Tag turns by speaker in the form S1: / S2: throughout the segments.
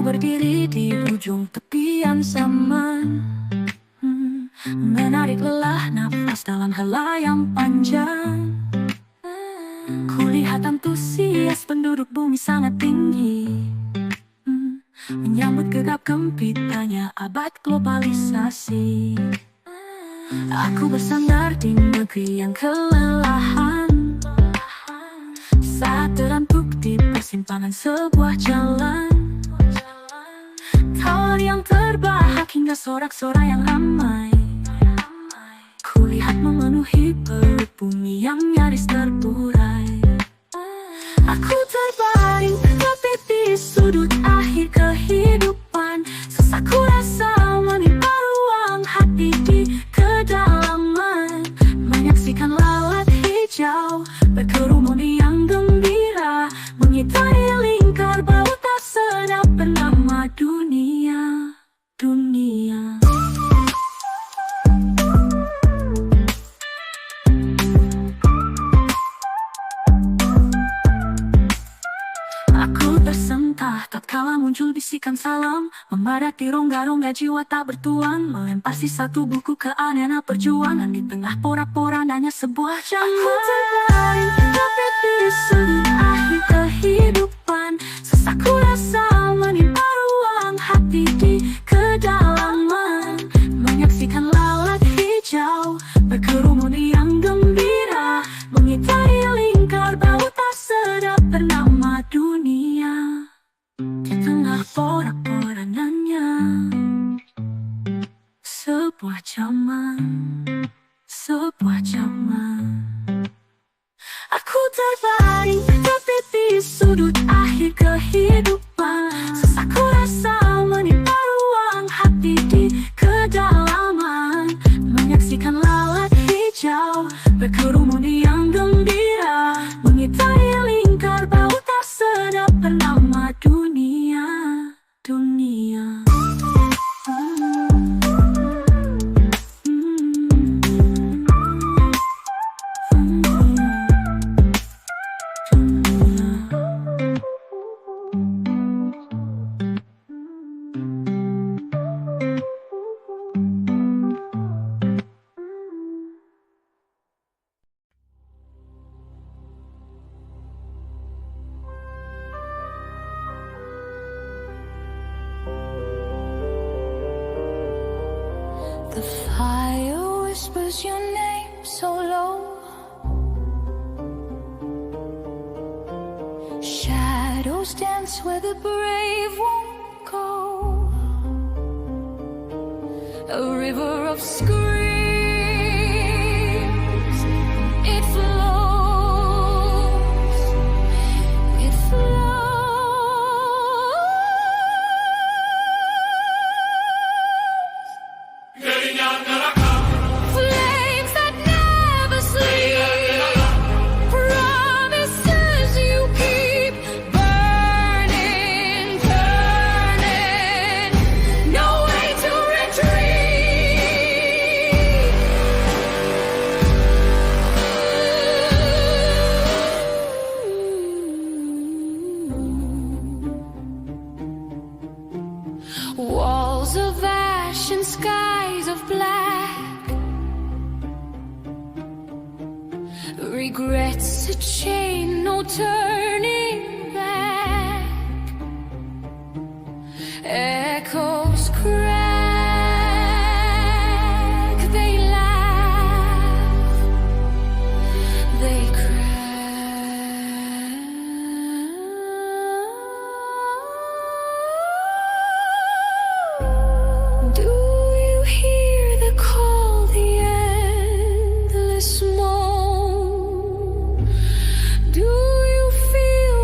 S1: Aku berdiri di ujung tepian zaman, menarik lelah nafas dalam hela yang panjang. Kulihat antusias penduduk bumi sangat tinggi, menyambut gegap gempitanya abad globalisasi. Aku bersandar di negeri yang kelelahan, saat terantuk di persimpangan sebuah jalan. Kawan yang terbahak hingga sorak-sorai yang ramai, kulihat memenuhi perut bumi yang nyaris terburai. Aku terbaring tepi di sudut akhir kehidupan, sesak rasa menimpa ruang hati di kedalaman. Menyaksikan laut hijau berkerumun yang gembira, mengitari lingkar bau tak sedap bernama dunia. Aku tersentak tatkala muncul bisikan salam, memadati rongga-rongga jiwa tak bertuan, melempar satu buku keanehan perjuangan di tengah porak-porandanya sebuah zaman. Aku terbaring tepi di sudut akhir kehidupan, sesak rasa menimpa ruang hati di kedalaman. Menyaksikan laut hijau berkerumun yang gembira, mengitari lingkar bau tak sedap bernama dunia. Di tengah porak-porandanya sebuah zaman, aku terbaring tepi di sudut akhir kehidupan, sesak rasa menimpa ruang hati di kedalaman. Menyaksikan laut hijau berkerumun yang gembira, mengitari lingkar bau tak sedap bernama dunia.
S2: The fire whispers your name so low, shadows dance where the brave won't go. A river of screams, it flows, it flows. Flames that never sleep, promises you keep, burning, burning, no way to retreat. Walls of ash and skies of black, regrets a chain, no turning back. Echoes crack, they laugh, they cry. Do you hear the call, the endless moan? Do you feel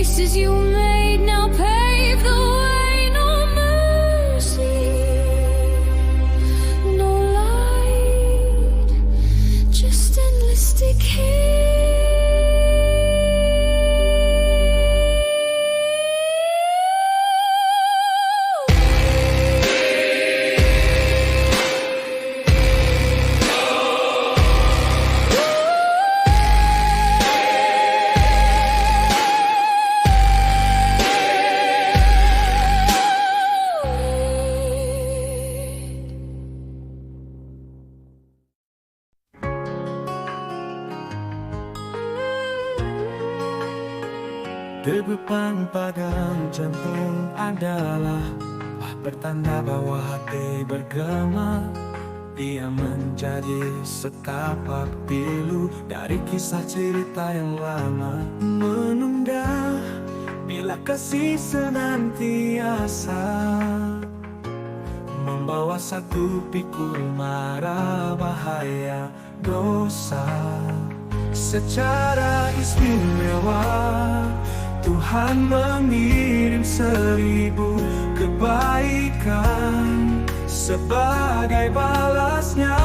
S2: Places you made now pave the way. No mercy, no light, just endless decay.
S3: Degupan padang jantung adalah pertanda bahwa hati bergema. Dia menjadi setapak pilu dari kisah cerita yang lama. Menunda bila kasih senantiasa membawa satu pikul mara bahaya dosa. Secara istimewa Tuhan mengirim 1000 kebaikan sebagai balasnya.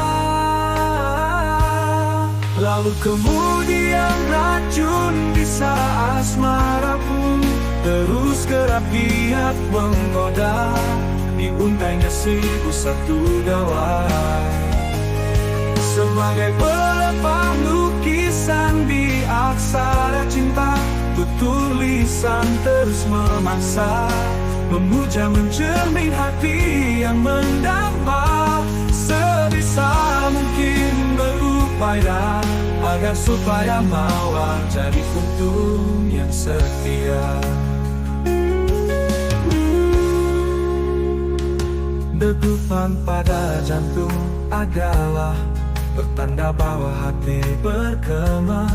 S3: Lalu kemudian racun bisa asmara pun terus kerap giat menggoda. Diuntainya 1001 gawai sebagai pelepah lukisan di aksara cinta. Tulisan terus memaksa memuja mencermin hati yang mendamba. Sebisa mungkin berupaya agar supaya mawar jadi untung yang setia. Degupan pada jantung adalah pertanda bahwa hati bergema.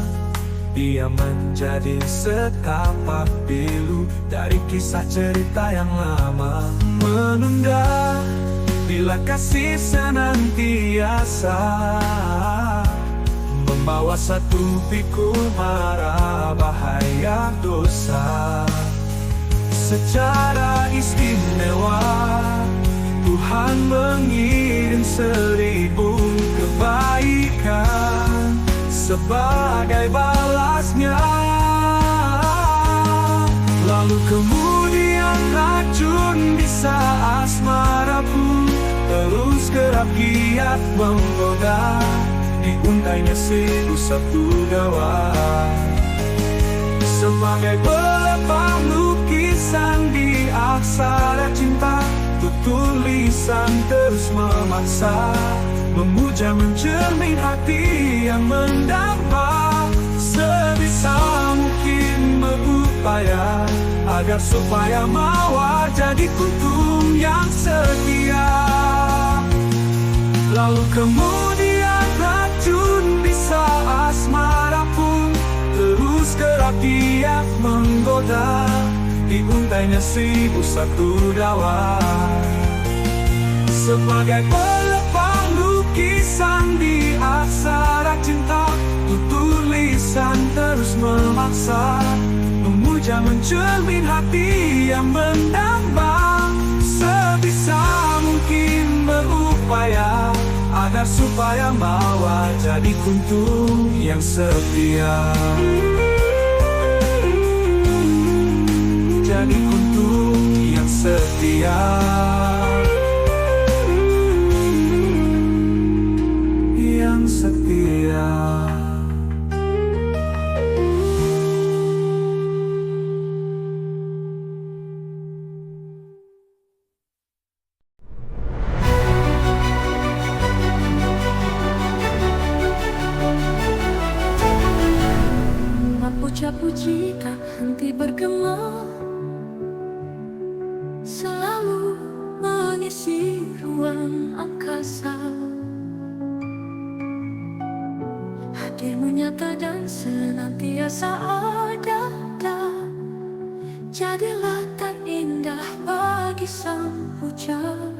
S3: Dia menjadi setapak pilu dari kisah cerita yang lama. Menunda bila kasih senantiasa membawa satu pikul mara bahaya dosa. Secara istimewa Tuhan mengirim 1000 kebaikan sebagai balasnya. Lalu kemudian racun bisa asmara pun terus kerap giat menggoda. Diuntainya 1001 gawai sebagai pelepah lukisan di aksara cinta. Tulisan terus memaksa memuja mencermin hati yang mendamba. Sebisa mungkin berupaya agar supaya mawar jadi kuntum yang setia. Lalu kemudian racun bisa asmara pun terus kerap giat menggoda. Diuntainya 1001 dawai sebagai pelepah lukisan di aksara cinta. Tulisan terus memaksa memuja mencermin hati yang mendamba. Sebisa mungkin berupaya agar supaya mawar jadi kuntum yang setia. Jadi kuntum yang setia. Yang setia.
S2: Puja-puji tak henti bergema, selalu mengisi ruang angkasa. Hadirmu nyata dan senantiasa ada. Jadilah tan indah bagi sang hujan.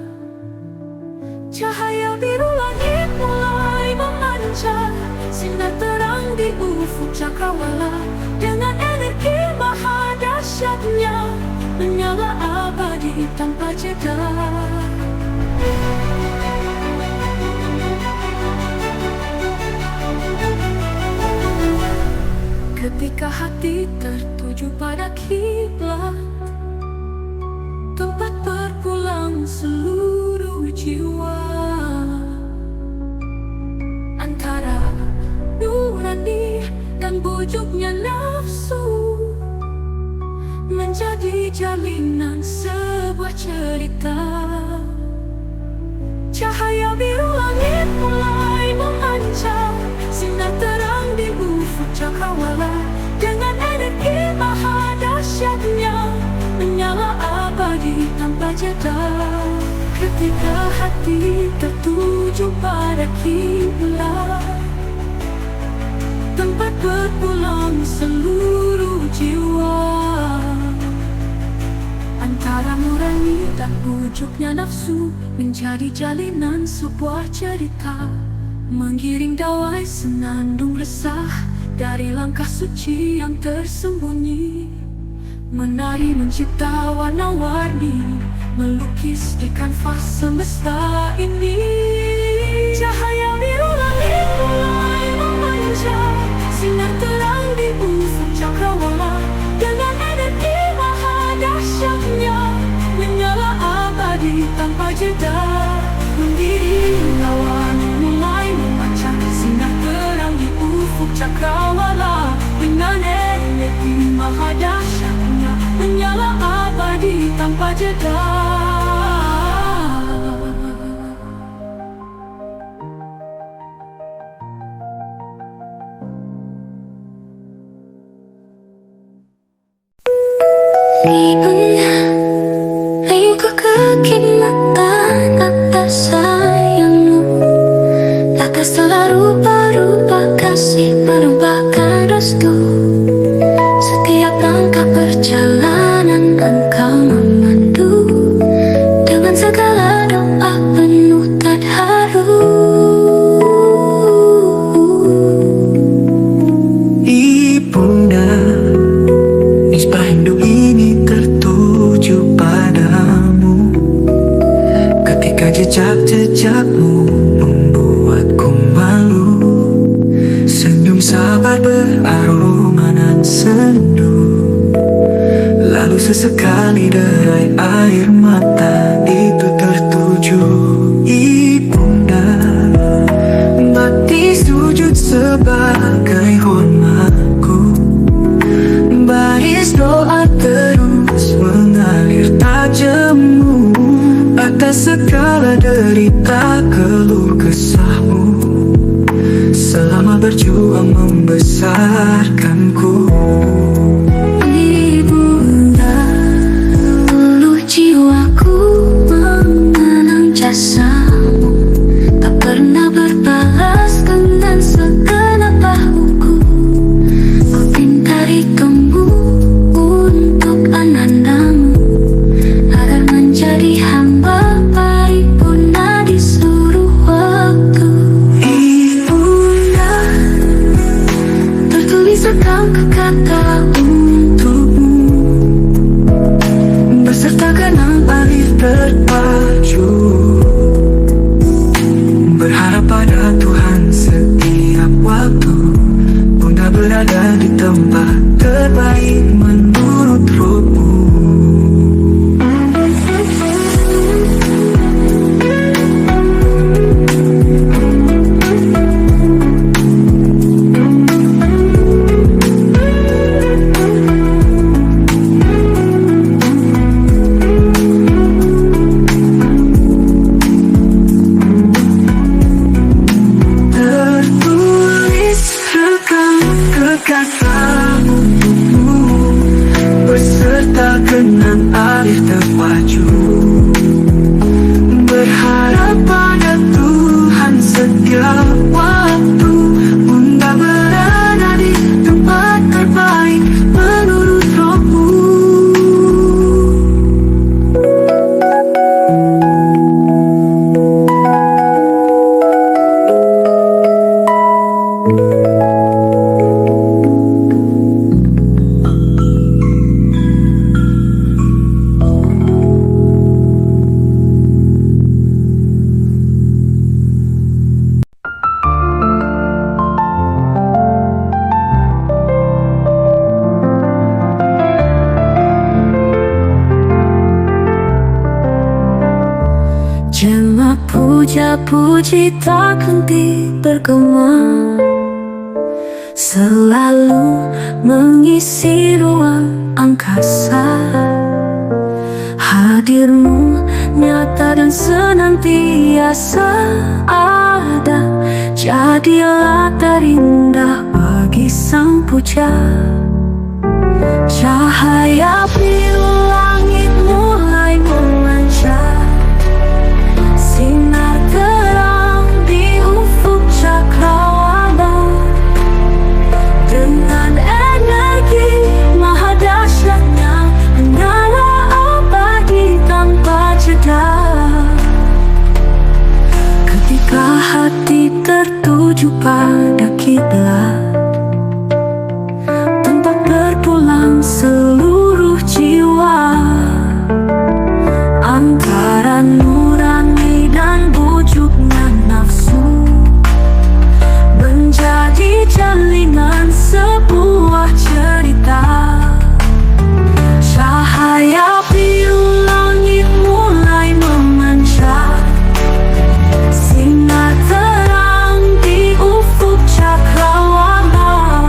S2: Cahaya biru langit mulai memancar, sinar terang di ufuk cakrawala. Dengan energi maha dahsyat
S1: dahsyatnya menyala abadi tanpa jeda. Ketika hati tertuju pada kiblat, tempat berpulang seluruh jiwa, antara nurani dan bujuknya nafsu, menjadi jalinan sebuah cerita. Cahaya biru langit mulai memancar, sinar terang di ufuk cakrawala, dengan energi maha dahsyatnya menyala abadi tanpa jeda. Ketika hati tertuju pada kiblat, tempat berpulang seluruh jiwa, antara nurani dan bujuknya nafsu, menjadi jalinan sebuah cerita. Menggiring dawai senandung resah dari langkah suci yang tersembunyi, menari mencipta warna-warni, melukis di kanvas semesta ini. Cahaya biru langit mulai memancar, sinar terang di ufuk cakrawala, dengan energi maha dahsyatnya menyala abadi tanpa jeda. Menggiring awan mulai memancar, sinar terang di ufuk cakrawala, dengan energi maha dahsyatnya menyala abadi tanpa jeda.
S2: Ayo ke kekhidmatan atas sayangmu, atas segala rupa-rupa kasih merupakan restu. Setiap langkah perjalanan engkau memandu, dengan segala doa penuh terharu.
S3: Ibunda, nisbah hidup ini tertuju padamu. Ketika jejak-jejakmu membuatku malu, senyum sabar beraroma nan sendu, lalu sesekali derai air mata itu tertuju. Ibunda, mati sujud sebagai hormatku, baris doa terus mengalir tajammu, atas segala derita keluh kesahmu, selama berjuang membesarkanku.
S2: Ibunda, ulu jiwaku mengenang jasamu, tak pernah berbalas dengan segenap bahuku. Ku pintarikanmu untuk anandamu, agar menjadi hamba paripurna di seluruh waktu.
S3: Ibunda,
S2: Tertulis akan kata untukmu,
S3: beserta genang alif terpacu, berharap pada Tuhan setiap waktu. Bunda berada di tempat terbaik menurut rohmu. Tertulis rekam kekasihmu untukmu, beserta genang alif terpacu, berharap pada Tuhan setiap waktu. Bunda berada di tempat terbaik menurut rohmu.
S1: Puja-puji tak henti bergema, selalu mengisi ruang angkasa. Hadirmu nyata dan senantiasa ada, jadilah terindah bagi sang puja. Cahaya biru langit mulai memancar, sinar terang di ufuk cakrawala. Dengan energi maha dahsyatnya, menyala abadi tanpa jeda. Ketika hati tertuju pada kiblat, tempat berpulang seluruh jiwa. Antara nurani dan bujuknya nafsu, menjadi jalinan sebuah cerita. Cahaya biru langit mulai memancar, sinar terang di ufuk cakrawala.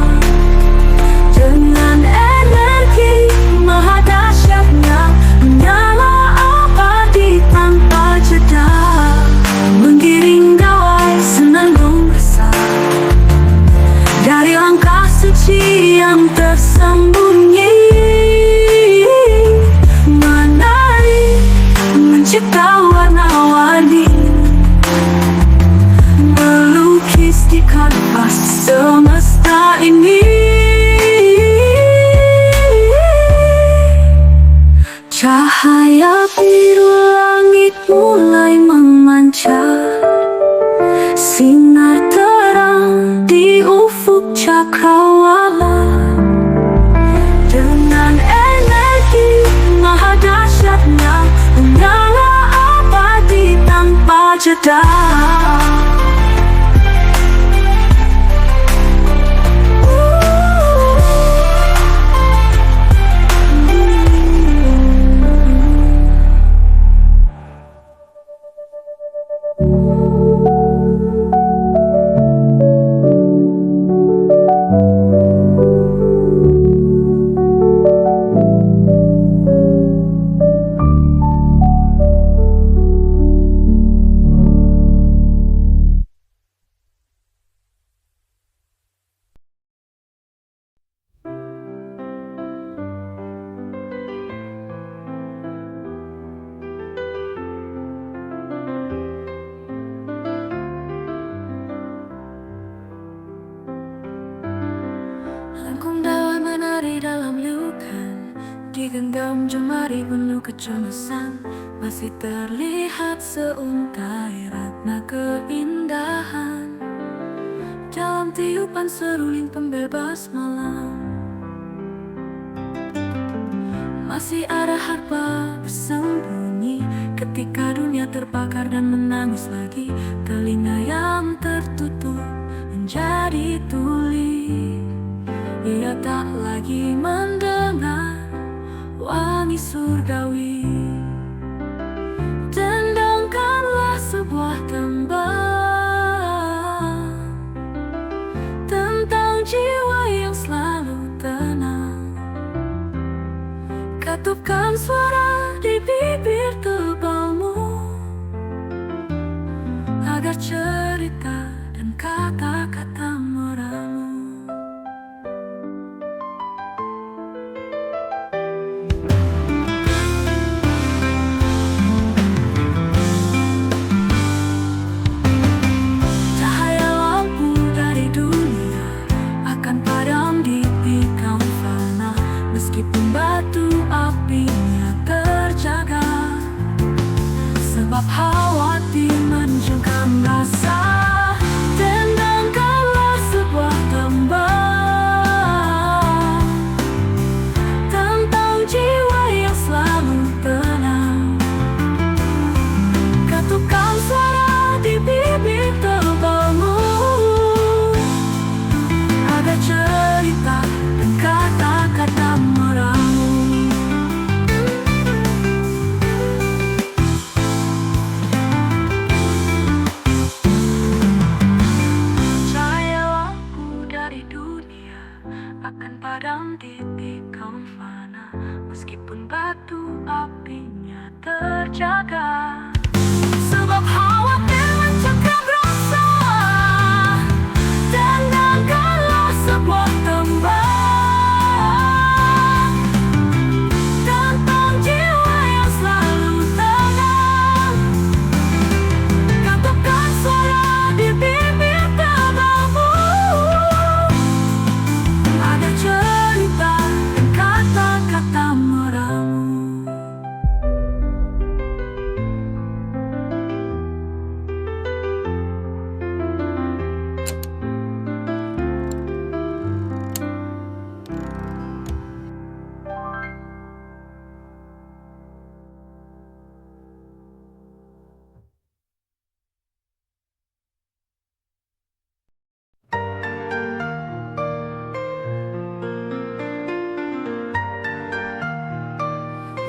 S1: Dengan energi maha dahsyatnya, menyala abadi tanpa jeda. Menggiring gawai senandung besar dari langkah suci yang tersembunyi, menari mencipta warna-warni, melukis di kanvas semesta ini. Cahaya biru langit mulai memancar, sinar terang di ufuk cakrawala. Dengan energi maha dahsyatnya, menyala abadi tanpa jeda. Langkung dalam menari dalam liukan, digenggam jemari penuh kecemasan. Masih terlihat seuntai ratna keindahan dalam tiupan seruling pembebas malam. Masih ada harpa bersembunyi ketika dunia terbakar dan menangis lagi. Telinga yang tertutup menjadi tuli, ia tak lagi mendengar wangi surgawi. Dendangkanlah sebuah tembang tentang jiwa yang selalu tenang. Katupkan suara di bibir tebalmu, agar cerita dan kata-kata meramu. Meskipun batu apinya terjaga, sebab khawatir menjengkam rasa. Dendangkanlah satu apinya terjaga. Sebab khawatir mencekam rasa dan gagallah sebuah tembang tentang jiwa yang selalu tenang. Kantongkan suara di bibir tebalmu. Ada cerita dan kata-kata meramu.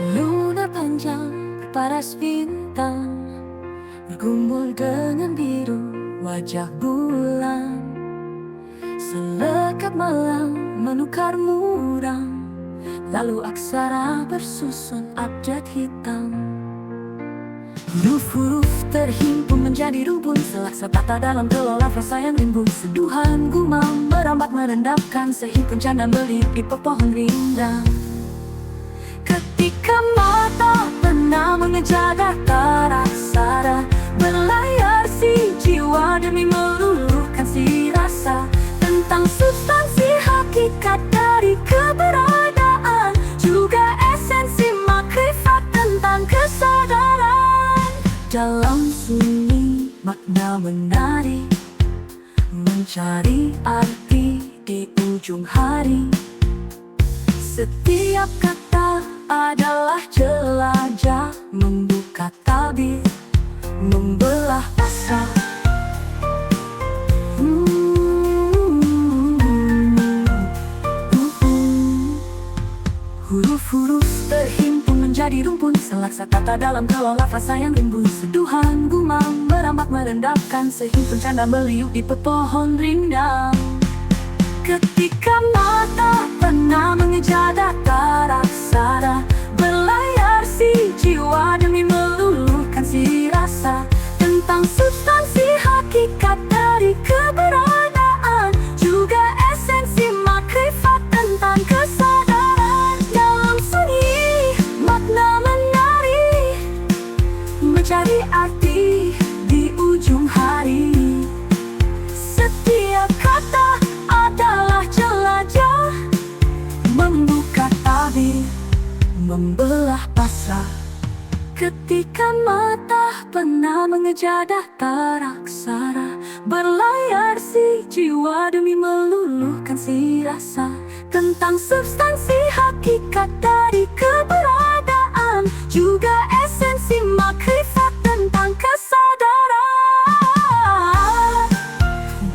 S2: Lunar panjang paras bintang bergumul dengan biru wajah bulan. Selekat malam menukar muram, lalu aksara bersusun abjad hitam. Huruf-huruf terhimpun menjadi rumpun, selaksa tata dalam gelola frasa yang rimbun. Seduhan gumam merambat merendapkan sehimpun canda meliuk di pepohon rindang. Ketika mata pernah mengejar data aksara, berlayar si jiwa demi meluluhkan si rasa tentang substansi hakikat dari keberadaan, juga esensi makrifat tentang kesadaran. Dalam sunyi makna menari, mencari arti di ujung hari. Setiap kata adalah jelajah, membuka tabir, membelah asa. Huruf-huruf terhimpun menjadi rumpun, selaksa tata dalam gelola frasa yang rimbun. Seduhan gumam merambat merendapkan sehimpun canda meliuk di pepohon rindang. Ketika mata pernah mengejar data aksara, berlayar si jiwa demi meluluhkan si rasa tentang substansi hakikat dari keberadaan, juga esensi makrifat tentang kesadaran. Dalam sunyi makna menari, mencari arti di ujung hari. Setiap kata adalah jelajah, membuka tabir, membelah pasrah. Ketika mata pernah mengejar data aksara, berlayar si jiwa demi meluluhkan si rasa tentang substansi hakikat dari keberadaan, juga esensi makrifat tentang kesadaran.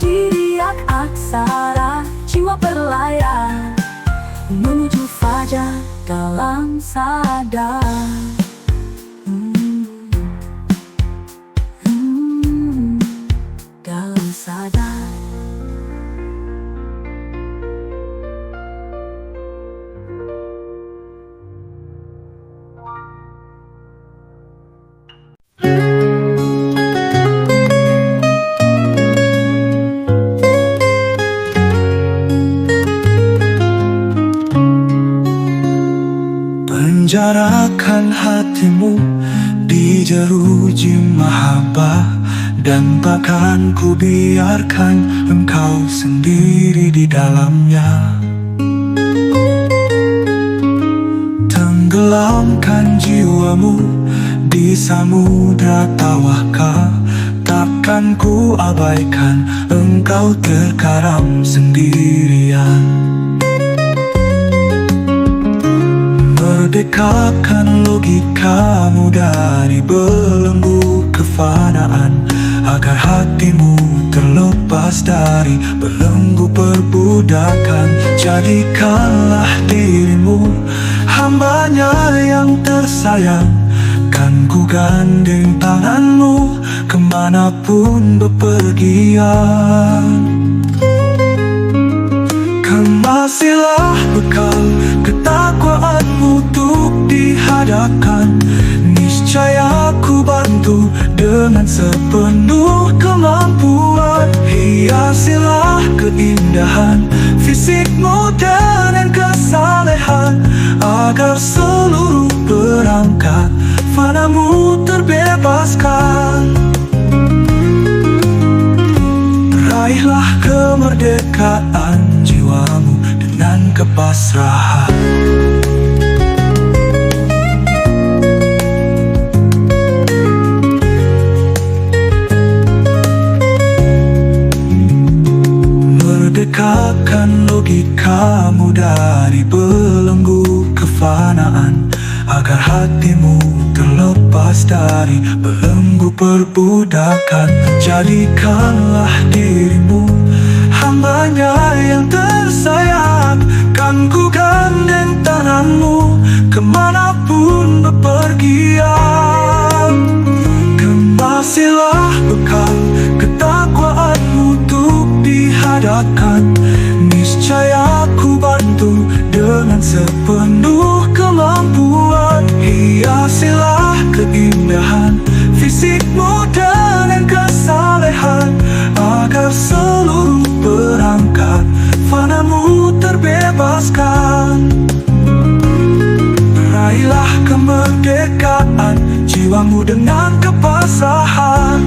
S2: Diriak aksara, jiwa berlayar menuju fajar dalam sadar. Dalam sadar.
S3: Penjarakan hatimu di jeruji mahabbah, dan takkan ku biarkan engkau sendiri di dalamnya. Tenggelamkan jiwamu di samudra tawakal, takkan ku abaikan engkau terkaram sendirian. Merdekakan logikamu dari belenggu kefanaan, agar hatimu terlepas dari belenggu perbudakan. Jadikanlah dirimu hambanya yang tersayang, kan ku gandeng tanganmu kemanapun bepergian. Kemasilah bekal ketakwaanmu untuk di ditiadakan. Niscaya ku bantu dengan sepenuh kemampuan. Hiasilah keindahan fisikmu dengan kesalehan, agar seluruh perangkat fanamu terbebaskan. Raihlah kemerdekaan jiwamu dengan kepasrahan. Merdekakan logikamu dari belenggu kefanaan, agar hatimu terlepas dari belenggu perbudakan. Jadikanlah dirimu hambanya yang tersayang, kan ku gandeng tanganmu kemanapun bepergian. Kemasilah bekal ketakwaanmu untuk dihadapkan. Niscaya ku bantu dengan sepenuh kemampuan. Hiasilah keindahan fisikmu dengan kesalehan, agar seluruh perangkat fanamu terbebaskan. Raihlah kemerdekaan jiwamu dengan kepasrahan,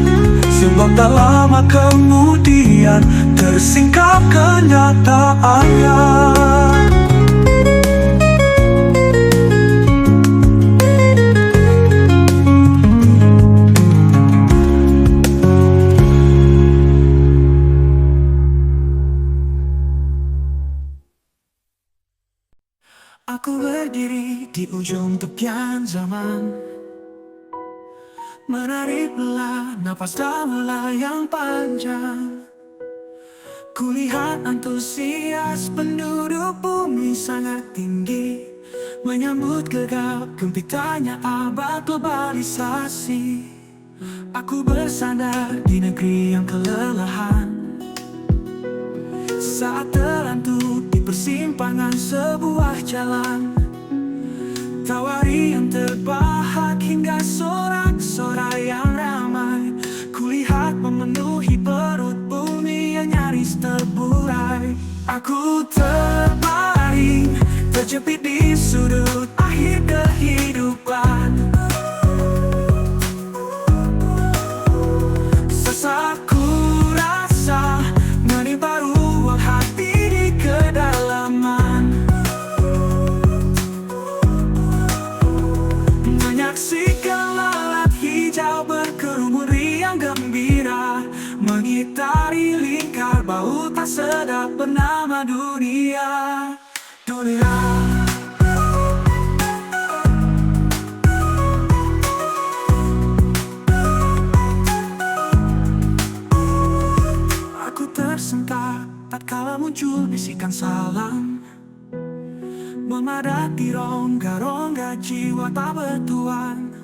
S3: sebab tak lama kemudian tersingkap kenyataannya.
S4: Aku berdiri di ujung tepian zaman, menarik belah napas dalam yang panjang. Kulihat antusias penduduk bumi sangat tinggi, menyambut gegap gempitanya abad globalisasi. Aku bersandar di negeri yang kelelahan, saat terlantuk di persimpangan sebuah jalan. Tawari yang terbahak hingga sorak-sorai yang ramai, kulihat memenuhi perut bumi yang nyaris terburai. Aku terbaring, terjepit di sudut akhir kehidupan. Sesak ku rasa menimpa ruang hati di kedalaman. Menyaksikan lalat hijau berkerumun riang gembira, mengitari lingkar bau tak sedap bernama dunia. Dunia. Aku tersentak tatkala muncul bisikan salam, memadati rongga-rongga jiwa tak bertuan,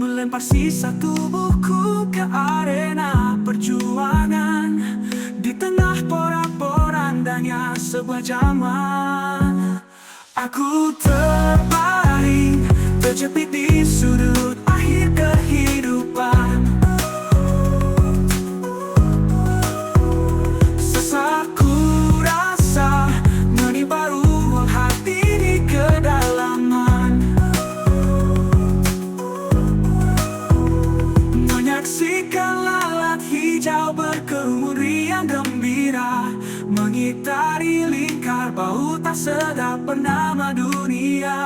S4: melempar sisa tubuhku ke arena perjuangan. Di tengah porak-porandanya sebuah zaman, aku terbaring, terjepit di sudut akhir kehidupan. Sesak ku rasa menimpa ruang hati di kedalaman. Menyaksikan lalat hijau berkerumun riang gembira, mengitari lingkar bau tak sedap bernama dunia.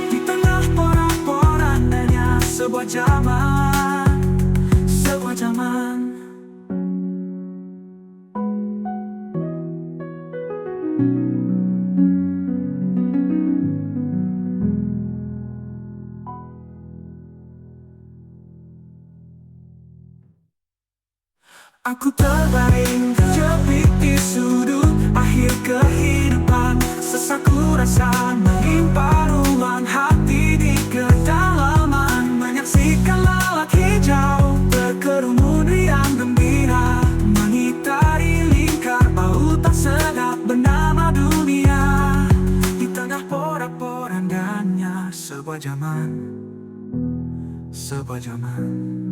S4: Di tengah porak-porandanya sebuah zaman, sebuah zaman. Aku terbaring, terjepit di sudut akhir kehidupan. Sesak ku rasa menimpa ruang hati di kedalaman. Menyaksikan lalat hijau berkerumun riang gembira, mengitari lingkar bau tak sedap sebuah zaman